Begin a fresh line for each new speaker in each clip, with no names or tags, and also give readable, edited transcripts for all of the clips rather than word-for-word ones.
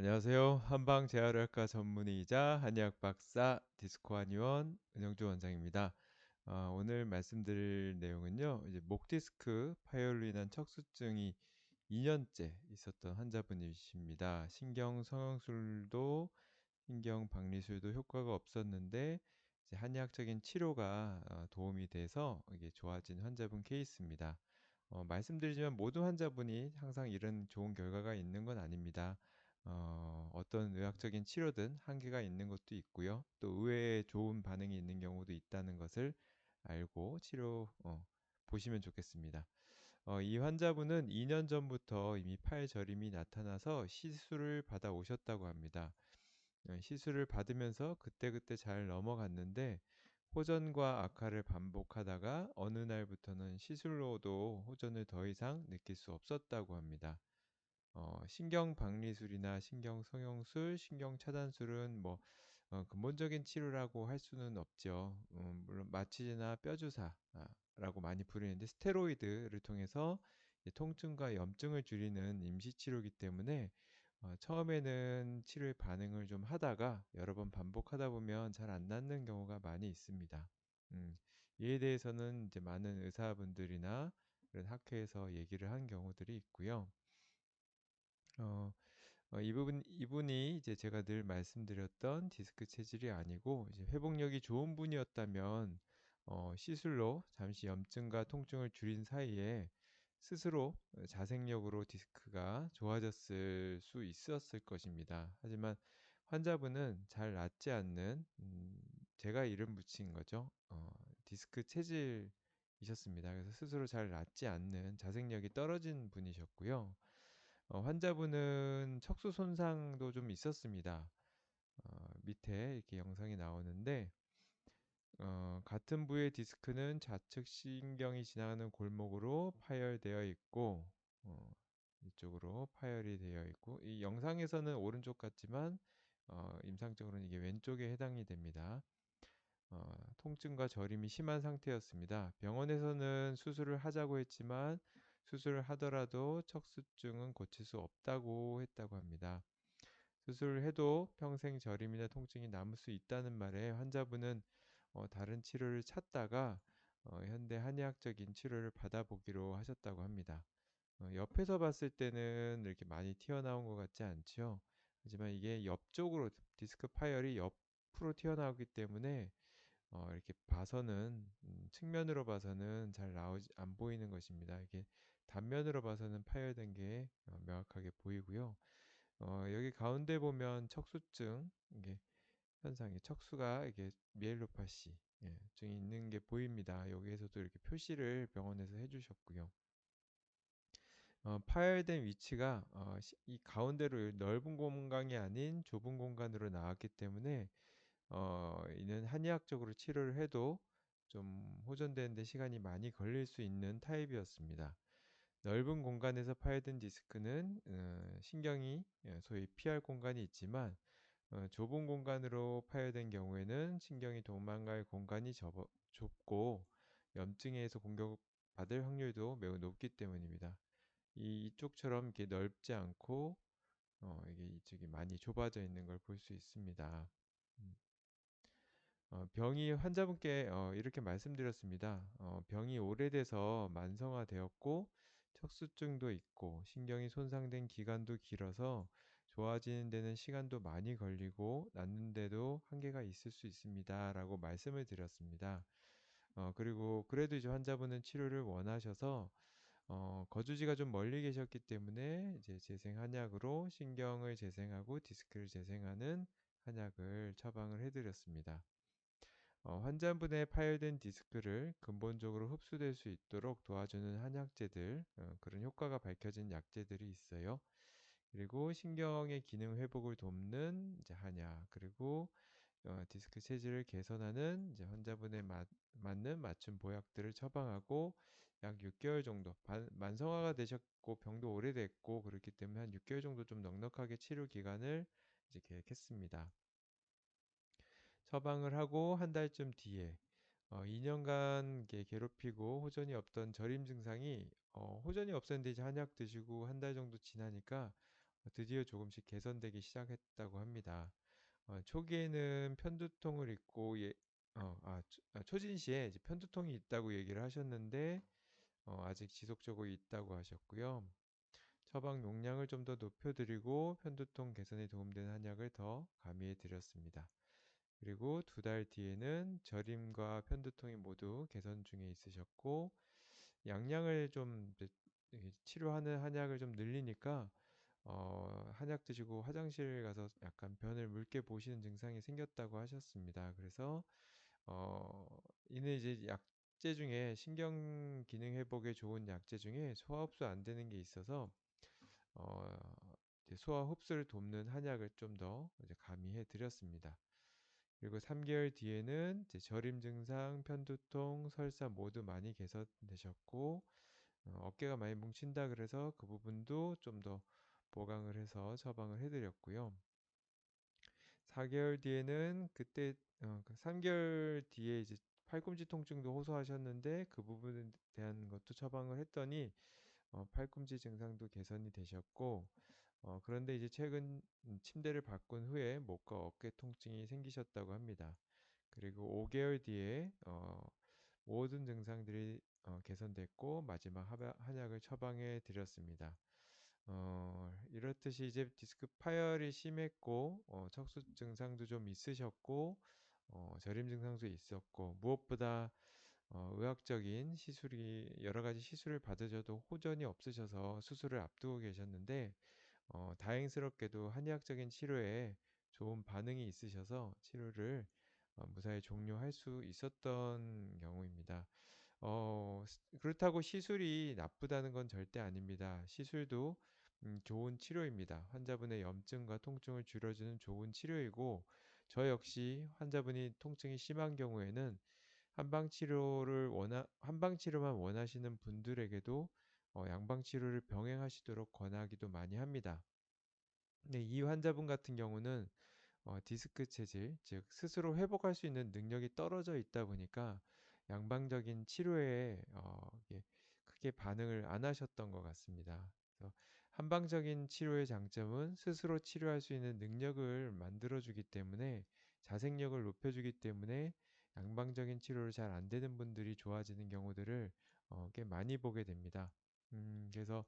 안녕하세요. 한방재활의학과 전문의이자 한의학 박사 디스코 한의원 은영주 원장입니다. 오늘 말씀드릴 내용은요. 이제 목 디스크 파열로 인한 척수증이 2년째 있었던 환자분이십니다. 신경 성형술도 신경 박리술도 효과가 없었는데 이제 한의학적인 치료가 도움이 돼서 이게 좋아진 환자분 케이스입니다. 말씀드리지만 모든 환자분이 항상 이런 좋은 결과가 있는 건 아닙니다. 어떤 의학적인 치료든 한계가 있는 것도 있고요. 또 의외의 좋은 반응이 있는 경우도 있다는 것을 알고 치료 보시면 좋겠습니다. 이 환자분은 2년 전부터 이미 팔 저림이 나타나서 시술을 받아 오셨다고 합니다. 시술을 받으면서 그때그때 잘 넘어갔는데 호전과 악화를 반복하다가 어느 날부터는 시술로도 호전을 더 이상 느낄 수 없었다고 합니다. 신경 박리술이나 신경 성형술, 신경 차단술은 뭐 근본적인 치료라고 할 수는 없죠. 물론 마취제나 뼈주사라고 많이 부르는데 스테로이드를 통해서 통증과 염증을 줄이는 임시 치료이기 때문에 처음에는 치료의 반응을 좀 하다가 여러 번 반복하다 보면 잘 안 낫는 경우가 많이 있습니다. 음, 이에 대해서는 이제 많은 의사분들이나 그런 학회에서 얘기를 한 경우들이 있고요. 어, 이분이 이제 제가 늘 말씀드렸던 디스크 체질이 아니고 이제 회복력이 좋은 분이었다면 시술로 잠시 염증과 통증을 줄인 사이에 스스로 자생력으로 디스크가 좋아졌을 수 있었을 것입니다. 하지만 환자분은 잘 낫지 않는 제가 이름 붙인 거죠. 디스크 체질이셨습니다. 그래서 스스로 잘 낫지 않는 자생력이 떨어진 분이셨고요. 환자분은 척수 손상도 좀 있었습니다. 밑에 이렇게 영상이 나오는데 같은 부의 디스크는 좌측 신경이 지나가는 골목으로 파열되어 있고 이쪽으로 파열이 되어 있고 이 영상에서는 오른쪽 같지만 임상적으로는 이게 왼쪽에 해당이 됩니다. 통증과 저림이 심한 상태였습니다. 병원에서는 수술을 하자고 했지만 수술을 하더라도 척수증은 고칠 수 없다고 했다고 합니다. 수술을 해도 평생 저림이나 통증이 남을 수 있다는 말에 환자분은 다른 치료를 찾다가 현대 한의학적인 치료를 받아보기로 하셨다고 합니다. 옆에서 봤을 때는 이렇게 많이 튀어나온 것 같지 않죠. 하지만 이게 옆쪽으로 디스크 파열이 옆으로 튀어나오기 때문에 이렇게 봐서는 측면으로 봐서는 잘 나오지 안 보이는 것입니다. 이게 단면으로 봐서는 파열된 게 명확하게 보이고요. 여기 가운데 보면 척수증 이게 현상이 척수가 이게 미엘로파시 증이 있는 게 보입니다. 여기에서도 이렇게 표시를 병원에서 해주셨고요. 파열된 위치가 이 가운데로 넓은 공간이 아닌 좁은 공간으로 나왔기 때문에 이는 한의학적으로 치료를 해도 좀 호전되는 데 시간이 많이 걸릴 수 있는 타입이었습니다. 넓은 공간에서 파열된 디스크는 신경이 소위 피할 공간이 있지만 좁은 공간으로 파열된 경우에는 신경이 도망갈 공간이 좁고 염증에 의해서 공격받을 확률도 매우 높기 때문입니다. 이쪽처럼 이렇게 넓지 않고 이게 이쪽이 많이 좁아져 있는 걸 볼 수 있습니다. 음. 병이 환자분께 이렇게 말씀드렸습니다. 병이 오래돼서 만성화되었고 척수증도 있고 신경이 손상된 기간도 길어서 좋아지는 데는 시간도 많이 걸리고 낫는데도 한계가 있을 수 있습니다라고 말씀을 드렸습니다. 그리고 그래도 이제 환자분은 치료를 원하셔서 거주지가 좀 멀리 계셨기 때문에 이제 재생 한약으로 신경을 재생하고 디스크를 재생하는 한약을 처방을 해드렸습니다. 환자분의 파열된 디스크를 근본적으로 흡수될 수 있도록 도와주는 한약재들, 그런 효과가 밝혀진 약재들이 있어요. 그리고 신경의 기능 회복을 돕는 이제 한약, 그리고 디스크 체질을 개선하는 이제 환자분의 맞는 맞춤 보약들을 처방하고 약 6개월 정도 만성화가 되셨고 병도 오래됐고 그렇기 때문에 한 6개월 정도 좀 넉넉하게 치료 기간을 이제 계획했습니다. 처방을 하고 한 달쯤 뒤에 2년간 괴롭히고 호전이 없던 저림 증상이 호전이 없었는데 이제 한약 드시고 한 달 정도 지나니까 드디어 조금씩 개선되기 시작했다고 합니다. 초기에는 편두통을 잊고 초진시에 이제 편두통이 있다고 얘기를 하셨는데 아직 지속적으로 있다고 하셨고요. 처방 용량을 좀 더 높여드리고 편두통 개선에 도움되는 한약을 더 가미해 드렸습니다. 그리고 2달 뒤에는 저림과 편두통이 모두 개선 중에 있으셨고 양량을 좀 치료하는 한약을 좀 늘리니까 한약 드시고 화장실 가서 약간 변을 묽게 보시는 증상이 생겼다고 하셨습니다. 그래서 어, 이는 이제 약제 중에 신경 기능 회복에 좋은 약제 중에 소화 흡수 안 되는 게 있어서 어, 이제 소화 흡수를 돕는 한약을 좀 더 가미해 드렸습니다. 그리고 3개월 뒤에는 이제 저림 증상, 편두통, 설사 모두 많이 개선되셨고 어깨가 많이 뭉친다 그래서 그 부분도 좀 더 보강을 해서 처방을 해드렸고요. 4개월 뒤에는 그때 3개월 뒤에 이제 팔꿈치 통증도 호소하셨는데 그 부분에 대한 것도 처방을 했더니 팔꿈치 증상도 개선이 되셨고 그런데 이제 최근 침대를 바꾼 후에 목과 어깨 통증이 생기셨다고 합니다. 그리고 5개월 뒤에 모든 증상들이 개선됐고 마지막 한약을 처방해 드렸습니다. 이렇듯이 이제 디스크 파열이 심했고 척수 증상도 좀 있으셨고 저림 증상도 있었고 무엇보다 의학적인 시술이 여러 가지 시술을 받으셔도 호전이 없으셔서 수술을 앞두고 계셨는데 다행스럽게도 한의학적인 치료에 좋은 반응이 있으셔서 치료를 무사히 종료할 수 있었던 경우입니다. 그렇다고 시술이 나쁘다는 건 절대 아닙니다. 시술도 좋은 치료입니다. 환자분의 염증과 통증을 줄여주는 좋은 치료이고, 저 역시 환자분이 통증이 심한 경우에는 한방 치료만 원하시는 분들에게도 양방 치료를 병행하시도록 권하기도 많이 합니다. 근데 이 환자분 같은 경우는 디스크 체질, 즉 스스로 회복할 수 있는 능력이 떨어져 있다 보니까 양방적인 치료에 이게 크게 반응을 안 하셨던 것 같습니다. 그래서 한방적인 치료의 장점은 스스로 치료할 수 있는 능력을 만들어주기 때문에 자생력을 높여주기 때문에 양방적인 치료를 잘 안 되는 분들이 좋아지는 경우들을 꽤 많이 보게 됩니다. 그래서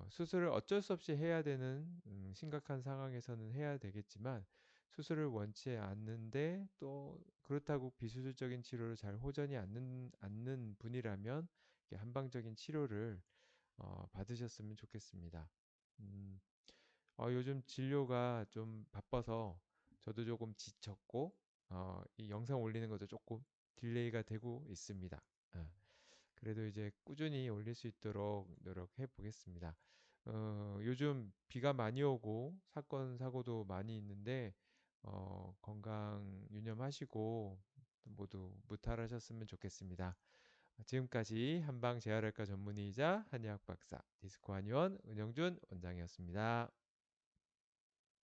수술을 어쩔 수 없이 해야 되는 심각한 상황에서는 해야 되겠지만 수술을 원치 않는데 또 그렇다고 비수술적인 치료를 잘 호전이 않는 분이라면 한방적인 치료를 받으셨으면 좋겠습니다. 음, 요즘 진료가 좀 바빠서 저도 조금 지쳤고 이 영상 올리는 것도 조금 딜레이가 되고 있습니다. 아, 그래도 이제 꾸준히 올릴 수 있도록 노력해 보겠습니다. 요즘 비가 많이 오고 사건 사고도 많이 있는데 건강 유념하시고 모두 무탈하셨으면 좋겠습니다. 지금까지 한방 재활외과 전문의이자 한의학 박사 디스코 한의원 은영준 원장이었습니다.